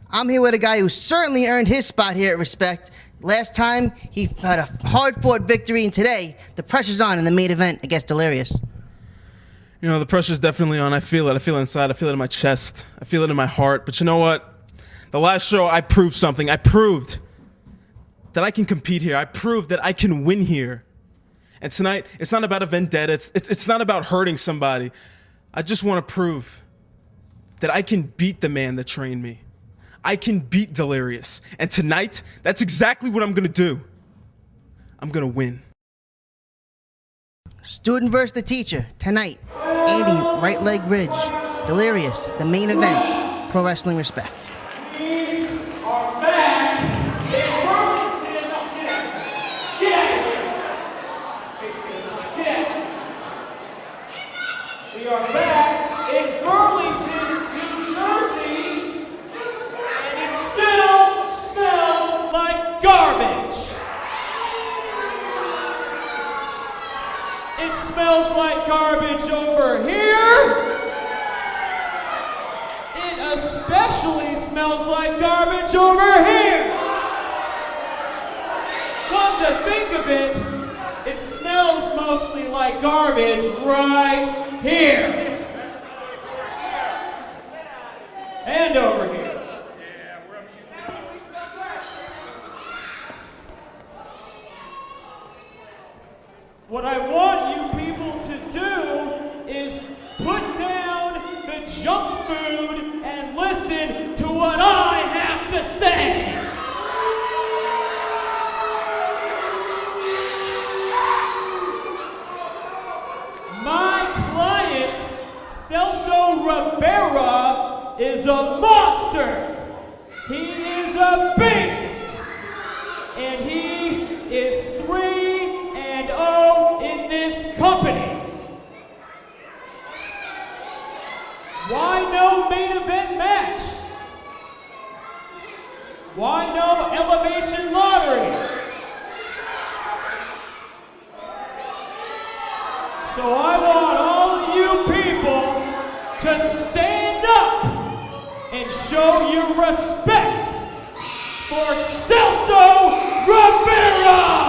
I'm here with a guy who certainly earned his spot here at Respect. Last time, he had a hard-fought victory, and today, the pressure's on in the main event against Delirious. You know, the pressure's definitely on. I feel it. I feel it inside. I feel it in my chest. I feel it in my heart. But you know what? The last show, I proved something. I proved that I can compete here. I proved that I can win here. And tonight, it's not about a vendetta. It's not about hurting somebody. I just want to prove that I can beat the man that trained me. I can beat Delirious. And tonight, that's exactly what I'm going to do. I'm going to win. Student versus the teacher. Tonight, Andy, right leg ridge. Delirious, the main event. Pro Wrestling Respect. We are back in Burlington. We are back in Burlington, New Jersey, and it still smells like garbage. It smells like garbage over here. It especially smells like garbage over here. Come to think of it, it smells mostly like garbage right here. And over here. What I want you people to do is put down the junk food and listen to what I have to say. My client, Celso Rivera, is a monster. He is a beast. And he is 3-0 in this company. Why no main event match? Why no elevation lottery? So I want all of you people to stand up and show your respect for Celso Rivera!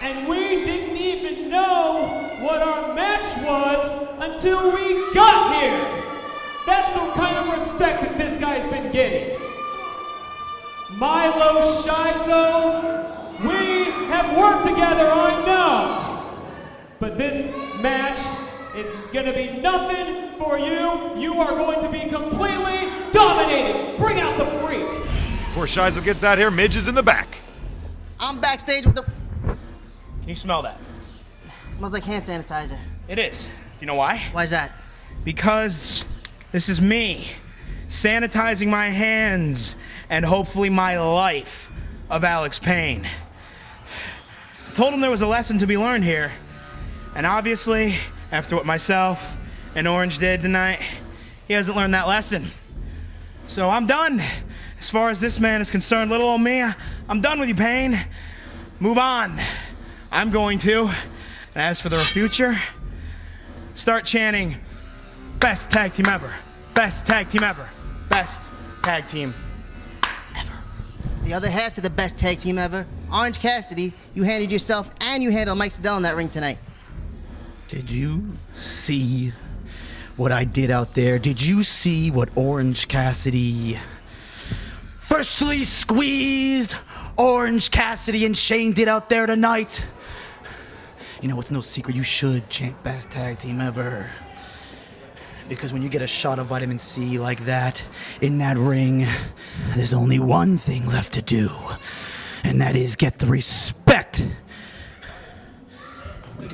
And we didn't even know what our match was until we got here. That's the kind of respect that this guy's been getting. Milo Shizo, we have worked together, I know. But this match is gonna be nothing for you. You are going to be completely dominated. Bring out the freak. Before Shizo gets out here, Midge is in the back. I'm backstage with the... Can you smell that? Smells like hand sanitizer. It is. Do you know why? Why's that? Because this is me sanitizing my hands and hopefully my life of Alex Payne. I told him there was a lesson to be learned here. And obviously, after what myself and Orange did tonight, he hasn't learned that lesson. So I'm done. As far as this man is concerned, little old me, I'm done with you, Payne. Move on. I'm going to. And as for the future, start chanting, best tag team ever, best tag team ever, best tag team ever. The other half to the best tag team ever, Orange Cassidy, you handled yourself and you handled Mike Sic'd in that ring tonight. Did you see what I did out there? Did you see what Orange Cassidy firstly squeezed Orange Cassidy and Shane did out there tonight? You know, it's no secret, you should chant best tag team ever. Because when you get a shot of vitamin C like that in that ring, there's only one thing left to do, and that is get the respect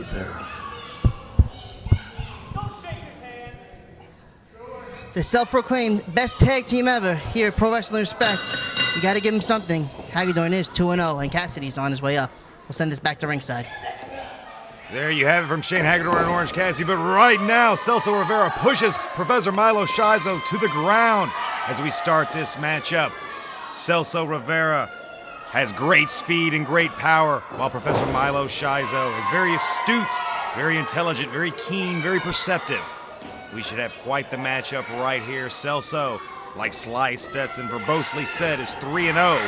deserve. The self-proclaimed best tag team ever here at Pro Wrestling Respect. You got to give him something. Hagadorn is 2-0, and Cassidy's on his way up. We'll send this back to ringside. There you have it from Shane Hagadorn and Orange Cassidy. But right now, Celso Rivera pushes Professor Milo Shizo to the ground as we start this matchup. Celso Rivera has great speed and great power, while Professor Milo Shizo is very astute, very intelligent, very keen, very perceptive. We should have quite the matchup right here. Celso, like Sly Stetson verbosely said, is 3-0.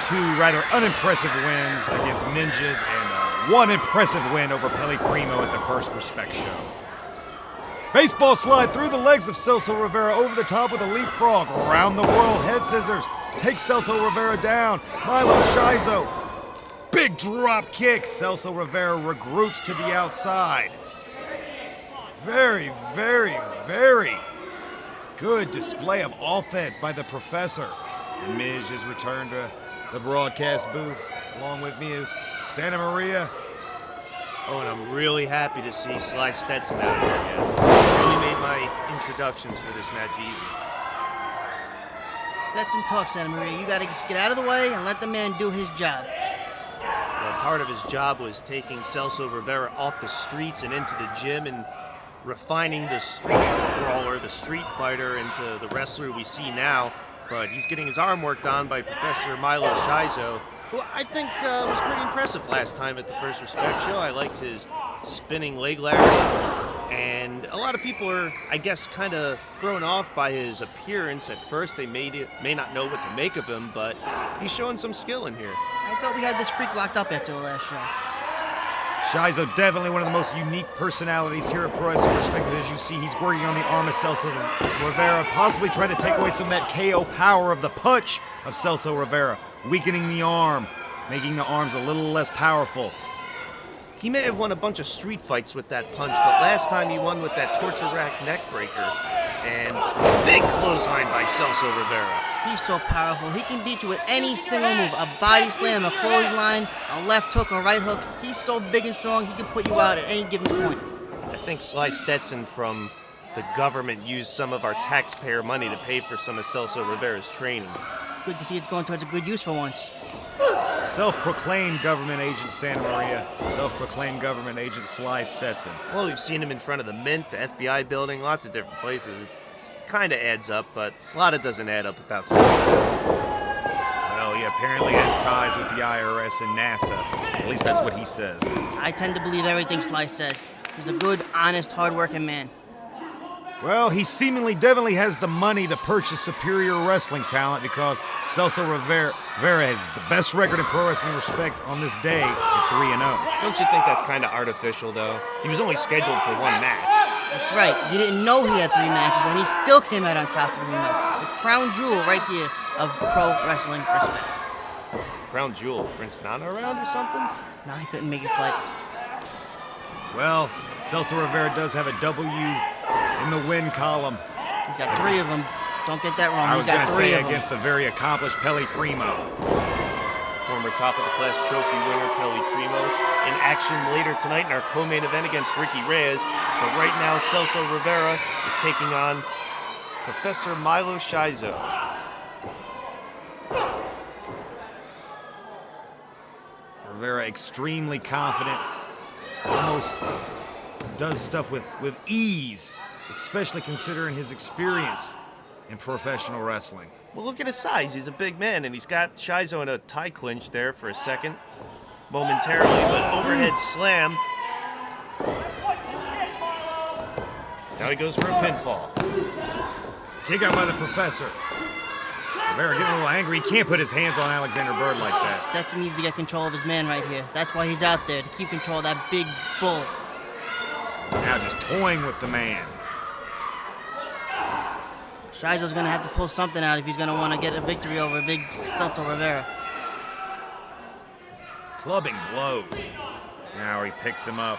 2 rather unimpressive wins against Ninjas and 1 impressive win over Peli Primo at the First Respect show. Baseball slide through the legs of Celso Rivera over the top with a leapfrog. Around the world head scissors. Take Celso Rivera down. Milo Shizo. Big drop kick. Celso Rivera regroups to the outside. Very, very, very good display of offense by the Professor. And Midge has returned to the broadcast booth. Along with me is Santa Maria. Oh, and I'm really happy to see Sly Stetson out here again. Really made my introductions for this match easy. Stetson talks, Santa Maria. You got to just get out of the way and let the man do his job. Well, part of his job was taking Celso Rivera off the streets and into the gym and refining the street brawler, the street fighter, into the wrestler we see now. But he's getting his arm worked on by Professor Milo Shizo, who I think was pretty impressive last time at the First Respect show. I liked his spinning leg lariat, and a lot of people are, I guess, kind of thrown off by his appearance at first. They may not know what to make of him, but he's showing some skill in here. I thought we had this freak locked up after the last show. Shizo definitely one of the most unique personalities here at Pro Wrestling Respect. As you see, he's working on the arm of Celso Rivera, possibly trying to take away some of that KO power of the punch of Celso Rivera, weakening the arm, making the arms a little less powerful. He may have won a bunch of street fights with that punch, but last time he won with that torture rack neck breaker. And big clothesline by Celso Rivera. He's so powerful. He can beat you with any single move. A body slam, a clothesline, a left hook, a right hook. He's so big and strong, he can put you out at any given point. I think Sly Stetson from the government used some of our taxpayer money to pay for some of Celso Rivera's training. Good to see it's going towards a good use for once. Self-proclaimed government agent Santa Maria, self-proclaimed government agent Sly Stetson. Well, we've seen him in front of the Mint, the FBI building, lots of different places. It kind of adds up, but a lot of it doesn't add up about Sly Stetson. Well, he apparently has ties with the IRS and NASA. At least that's what he says. I tend to believe everything Sly says. He's a good, honest, hard-working man. Well, he seemingly definitely has the money to purchase superior wrestling talent because Celso Rivera has the best record in Pro Wrestling Respect on this day at 3-0. Don't you think that's kind of artificial, though? He was only scheduled for 1 match. That's right. You didn't know he had 3 matches, and he still came out on top 3-0. The crown jewel right here of Pro Wrestling Respect. Crown jewel. Prince Nana around or something? No, he couldn't make it flight. Well, Celso Rivera does have a W in the win column. He's got 3 of them. Don't get that wrong. I was He's going got to 3 say of them. against the very accomplished Peli Primo. Former top-of-the-class trophy winner Peli Primo in action later tonight in our co-main event against Ricky Reyes. But right now, Celso Rivera is taking on Professor Milo Shizo. Rivera extremely confident, almost does stuff with ease, especially considering his experience in professional wrestling. Well, look at his size. He's a big man, and he's got Shizo in a tie clinch there for a second, momentarily, but overhead slam. Now he goes for a pinfall. Kick out by the Professor. Rivera getting a little angry. He can't put his hands on Alexander Bird like that. Stetson needs to get control of his man right here. That's why he's out there, to keep control of that big bull. Now just toying with the man. Shizo's going to have to pull something out if he's going to want to get a victory over big Celso Rivera. Clubbing blows. Now he picks him up.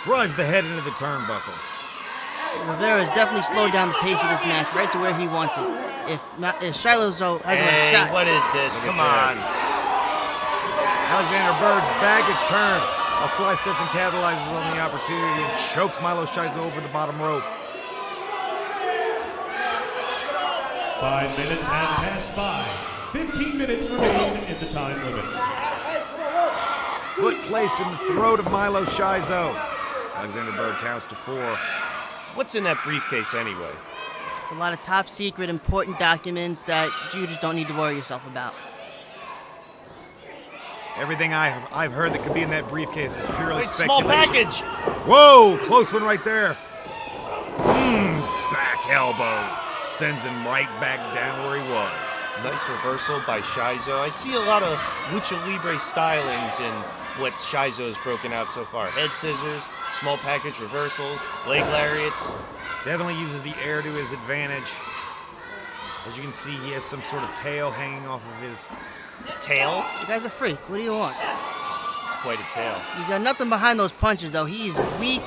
Drives the head into the turnbuckle. So Rivera's definitely slowed down the pace of this match right to where he wants it. If Shiloh has a shot. What is this? Come on. Alexander Bird's back is turned while Sly Stetson capitalizes on the opportunity and chokes Milo Shizo over the bottom rope. 5 minutes have passed by. 15 minutes remain in the time limit. Foot placed in the throat of Milo Shizo. Alexander Bird counts to 4. What's in that briefcase anyway? It's a lot of top secret, important documents that you just don't need to worry yourself about. Everything I've heard that could be in that briefcase is purely Wait, small speculation. package! Whoa, close one right there. Back elbow. Sends him right back down where he was. Nice reversal by Shizo. I see a lot of lucha libre stylings in what Shizo has broken out so far. Head scissors, small package reversals, leg lariats. Definitely uses the air to his advantage. As you can see, he has some sort of tail hanging off of his... Tail? You guy's a freak. What do you want? It's quite a tail. He's got nothing behind those punches, though. He's weak.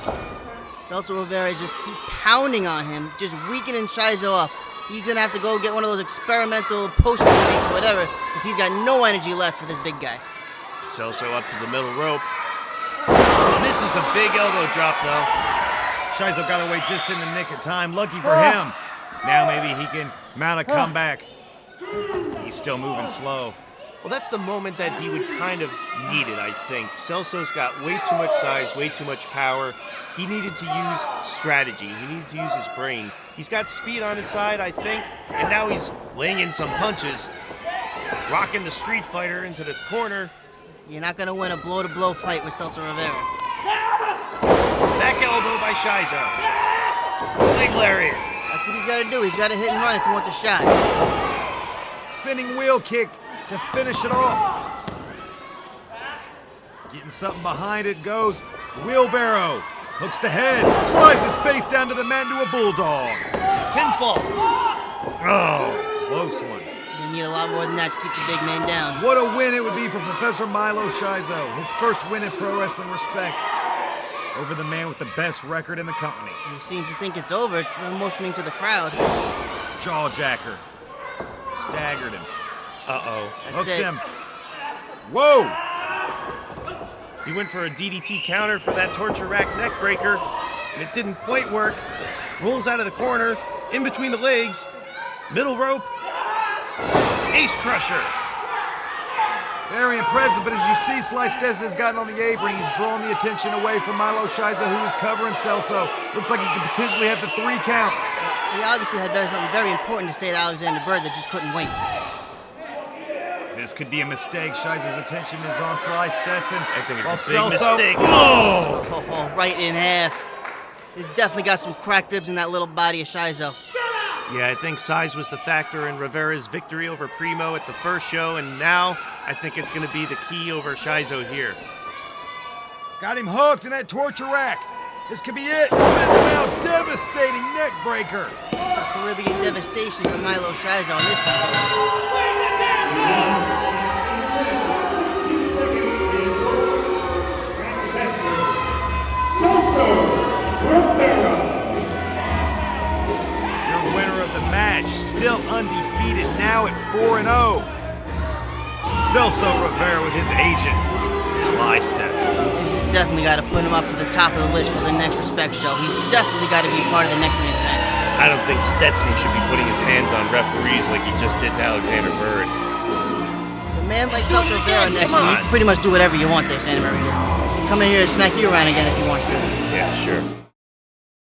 Celso Rivera just keep pounding on him, just weakening Shizo up. He's going to have to go get one of those experimental potion techniques or whatever, because he's got no energy left for this big guy. Celso up to the middle rope. Misses a big elbow drop, though. Shizo got away just in the nick of time. Lucky for him. Now maybe he can mount a comeback. He's still moving slow. Well, that's the moment that he would kind of need it, I think. Celso's got way too much size, way too much power. He needed to use strategy. He needed to use his brain. He's got speed on his side, I think, and now he's laying in some punches, rocking the Street Fighter into the corner. You're not going to win a blow-to-blow fight with Celso Rivera. Back elbow by Shizo. Leg lariat. That's what he's got to do. He's got to hit and run if he wants a shot. Spinning wheel kick to finish it off. Getting something behind it goes. Wheelbarrow. Hooks the head. Drives his face down to the mat into a bulldog. Pinfall. Oh, close one. You need a lot more than that to keep the big man down. What a win it would be for Professor Milo Shizo. His first win in pro wrestling respect over the man with the best record in the company. He seems to think it's over, motioning to the crowd. Jawjacker. Staggered him. Uh-oh. Hooks it. him. Whoa! He went for a DDT counter for that torture rack neck breaker, and it didn't quite work. Rolls out of the corner, in between the legs, middle rope, ace crusher. Very impressive, but as you see, Sly Stetson has gotten on the apron. He's drawn the attention away from Milo Shizo, who is covering Celso. Looks like he could potentially have the 3 count. He obviously had something very important to say to Alexander Bird that just couldn't wait. This could be a mistake. Shizo's attention is on Sly Stetson. I think it's while a big Celso- mistake. Oh! Right in half. He's definitely got some cracked ribs in that little body of Shizo. Yeah, I think size was the factor in Rivera's victory over Primo at the first show, and now I think it's going to be the key over Shizo here. Got him hooked in that torture rack. This could be it. Spins him out. Devastating neck breaker. Some Caribbean devastation for Milo Shizo on this one. Celso Rivera. Your winner of the match, still undefeated, now at 4-0. Celso Rivera with his agent, Sly Stetson. This has definitely got to put him up to the top of the list for the next Respect show. He's definitely got to be part of the next main event. I don't think Stetson should be putting his hands on referees like he just did to Alexander Bird. A man like Celso Rivera next to you, you can pretty much do whatever you want there, Santa Maria. Come in here and smack you around again if he wants to. Yeah, sure.